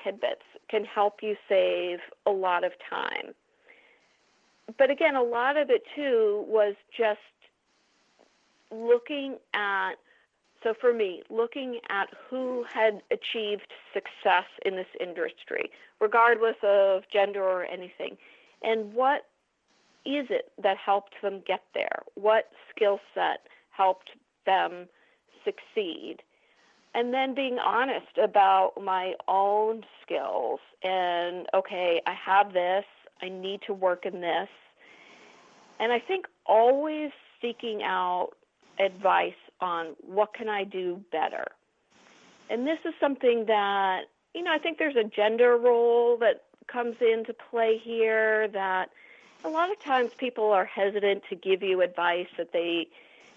tidbits can help you save a lot of time. But again, a lot of it too was just looking at, so for me, looking at who had achieved success in this industry, regardless of gender or anything, and what is it that helped them get there? What skill set helped them succeed? And then being honest about my own skills and, okay, I have this, I need to work in this. And I think always seeking out advice on what can I do better. And this is something that, I think there's a gender role that comes into play here, that a lot of times people are hesitant to give you advice that they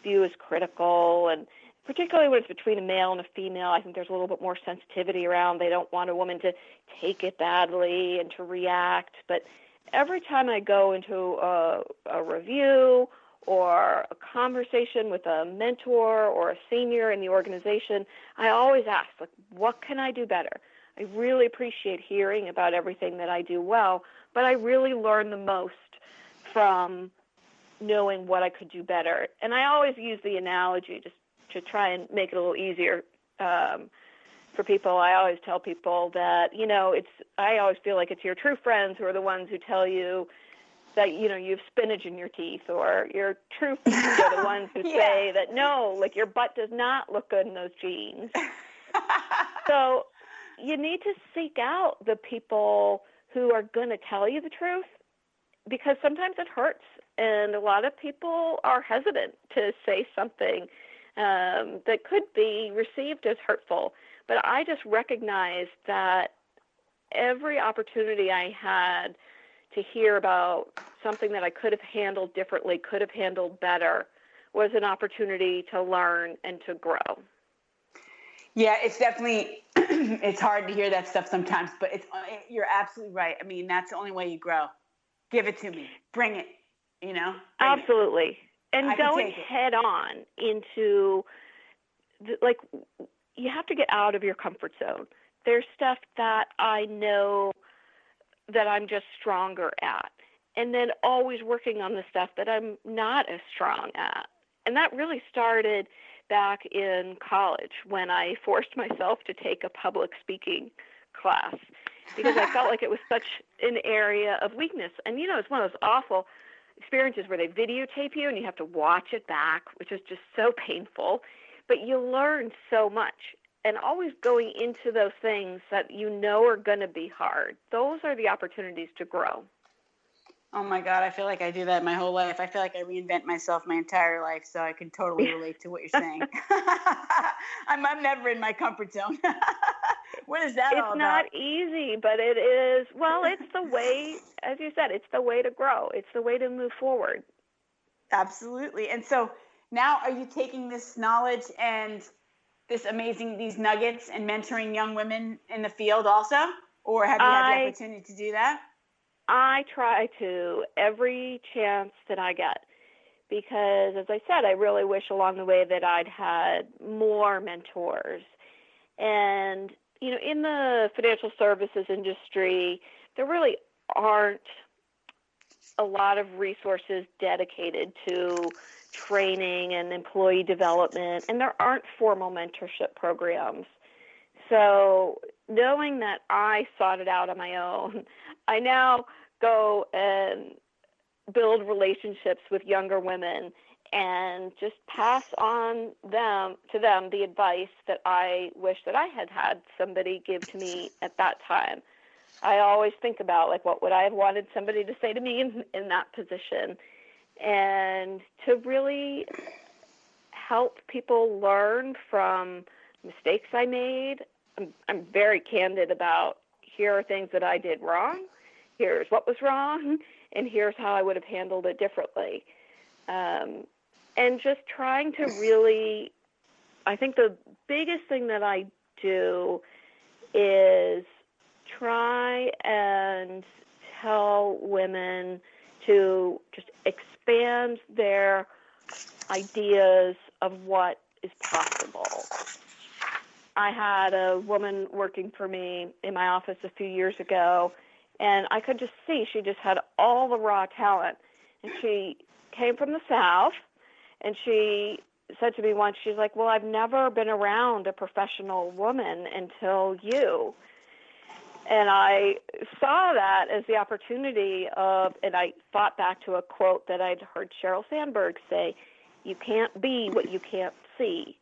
view as critical, and particularly when it's between a male and a female, I think there's a little bit more sensitivity around. They don't want a woman to take it badly and to react. But every time I go into a review or a conversation with a mentor or a senior in the organization, I always ask, like, what can I do better? I really appreciate hearing about everything that I do well, but I really learn the most from knowing what I could do better. And I always use the analogy just to try and make it a little easier for people. I always tell people that, I always feel like it's your true friends who are the ones who tell you that, you have spinach in your teeth, or your true friends are the ones who say that, no, like your butt does not look good in those jeans. So you need to seek out the people who are going to tell you the truth, because sometimes it hurts. And a lot of people are hesitant to say something that could be received as hurtful. But I just recognized that every opportunity I had to hear about something that I could have handled differently, could have handled better, was an opportunity to learn and to grow. Yeah, it's definitely, it's hard to hear that stuff sometimes, but you're absolutely right. I mean, that's the only way you grow. Give it to me. Bring it, Absolutely. And going head on into, you have to get out of your comfort zone. There's stuff that I know that I'm just stronger at, and then always working on the stuff that I'm not as strong at. And that really started back in college when I forced myself to take a public speaking class, because I felt like it was such an area of weakness. And, it's one of those awful experiences where they videotape you and you have to watch it back, which is just so painful. But you learn so much. And always going into those things that are going to be hard. Those are the opportunities to grow. Oh my God, I feel like I do that my whole life. I feel like I reinvent myself my entire life, so I can totally relate to what you're saying. I'm never in my comfort zone. What is that all about? It's not easy, but it is, it's the way, as you said, it's the way to grow. It's the way to move forward. Absolutely. And so now are you taking this knowledge and these nuggets and mentoring young women in the field also? Or have you had the opportunity to do that? I try to every chance that I get, because as I said, I really wish along the way that I'd had more mentors. And, in the financial services industry, there really aren't a lot of resources dedicated to training and employee development, and there aren't formal mentorship programs. So knowing that I sought it out on my own, I now go and build relationships with younger women and just pass on to them the advice that I wish that I had somebody give to me at that time. I always think about, what would I have wanted somebody to say to me in that position, and to really help people learn from mistakes I made. I'm very candid about, here are things that I did wrong, here's what was wrong, and here's how I would have handled it differently. And just trying to really, I think the biggest thing that I do is try and tell women to just expand their ideas of what is possible. I had a woman working for me in my office a few years ago, and I could just see she just had all the raw talent. And she came from the South, and she said to me once, she's like, well, I've never been around a professional woman until you. And I saw that as the opportunity of, and I thought back to a quote that I'd heard Sheryl Sandberg say, you can't be what you can't see.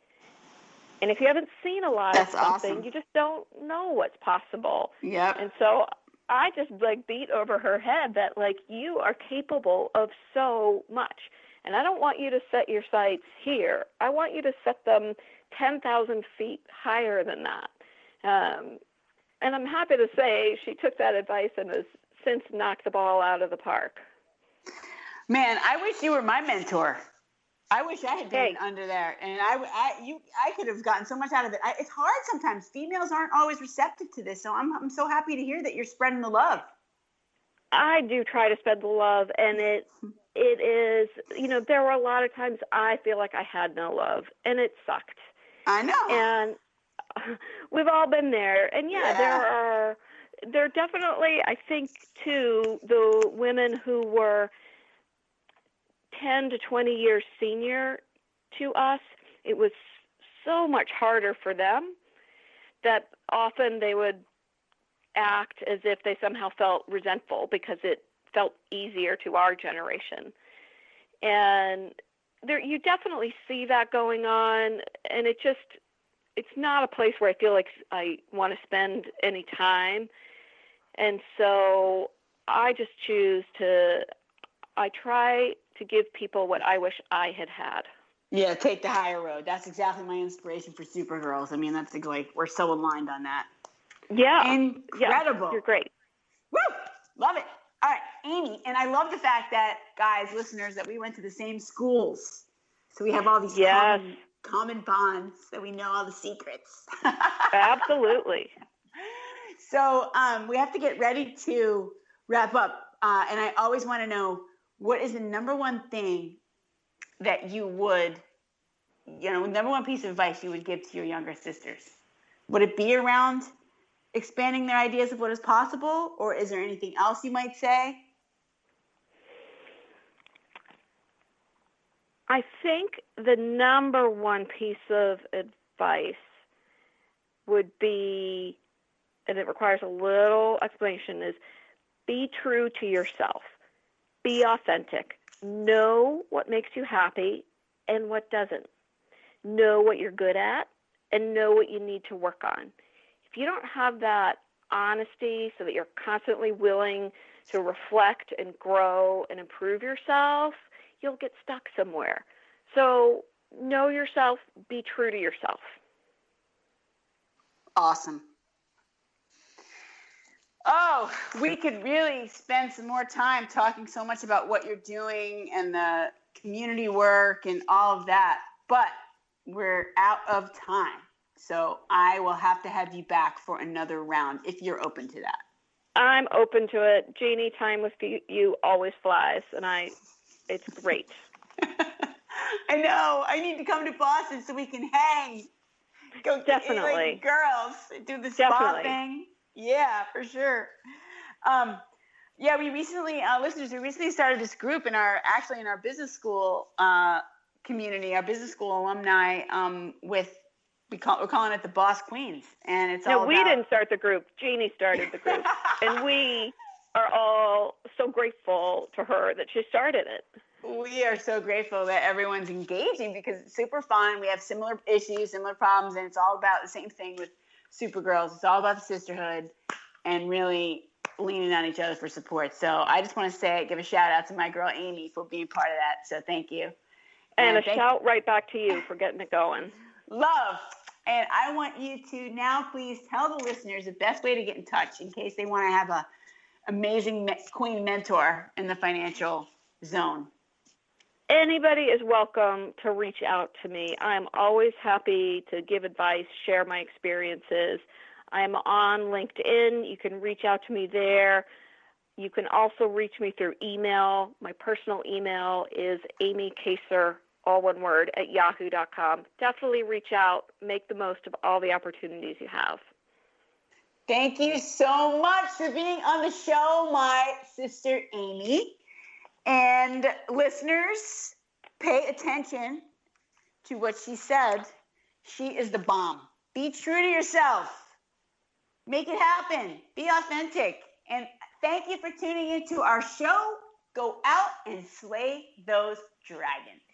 And if you haven't seen a lot That's of something, awesome. you just don't know what's possible. Yep. And so I just beat over her head that you are capable of so much. And I don't want you to set your sights here. I want you to set them 10,000 feet higher than that. And I'm happy to say she took that advice and has since knocked the ball out of the park. Man, I wish you were my mentor. I wish I had been under there, and I could have gotten so much out of it. It's hard sometimes. Females aren't always receptive to this, so I'm so happy to hear that you're spreading the love. I do try to spread the love, and it is, there were a lot of times I feel like I had no love, and it sucked. I know. And we've all been there, and there are definitely, I think, too, the women who were 10 to 20 years senior to us. It was so much harder for them that often they would act as if they somehow felt resentful because it felt easier to our generation. And you definitely see that going on, and it's not a place where I feel like I want to spend any time. And so I just I try to give people what I wish I had had. Yeah, take the higher road. That's exactly my inspiration for Supergirls. I mean, that's we're so aligned on that. Yeah. Incredible. Yeah, you're great. Woo! Love it. All right, Amy, and I love the fact that, guys, listeners, that we went to the same schools. So we have all these common bonds, that we know all the secrets. Absolutely. So we have to get ready to wrap up. And I always want to know, what is the number one thing that you would, number one piece of advice you would give to your younger sisters? Would it be around expanding their ideas of what is possible, or is there anything else you might say? I think the number one piece of advice would be, and it requires a little explanation, is be true to yourself. Be authentic. Know what makes you happy and what doesn't. Know what you're good at and know what you need to work on. If you don't have that honesty so that you're constantly willing to reflect and grow and improve yourself, you'll get stuck somewhere. So know yourself, be true to yourself. Awesome. Oh, we could really spend some more time talking so much about what you're doing and the community work and all of that, but we're out of time. So I will have to have you back for another round if you're open to that. I'm open to it. Jeannie, time with you always flies, and it's great. I know. I need to come to Boston so we can hang. Go Definitely. Like girls, do the spa thing. Yeah, for sure. We recently, listeners, we recently started this group in our business school community, our business school alumni, we're calling it the Boss Queens, and it's all. No, we didn't start the group. Jeannie started the group, and we are all so grateful to her that she started it. We are so grateful that everyone's engaging because it's super fun. We have similar issues, similar problems, and it's all about the same thing with Supergirls. It's all about the sisterhood and really leaning on each other for support. So I just want to give a shout out to my girl Amy for being part of that. So thank you. And a shout right back to you for getting it going. Love. And I want you to now please tell the listeners the best way to get in touch in case they want to have a amazing queen mentor in the financial zone. Anybody is welcome to reach out to me. I'm always happy to give advice, share my experiences. I'm on LinkedIn. You can reach out to me there. You can also reach me through email. My personal email is amykaser all one word, at yahoo.com. Definitely reach out. Make the most of all the opportunities you have. Thank you so much for being on the show, my sister Amy. And listeners, pay attention to what she said. She is the bomb. Be true to yourself. Make it happen. Be authentic. And thank you for tuning into our show. Go out and slay those dragons.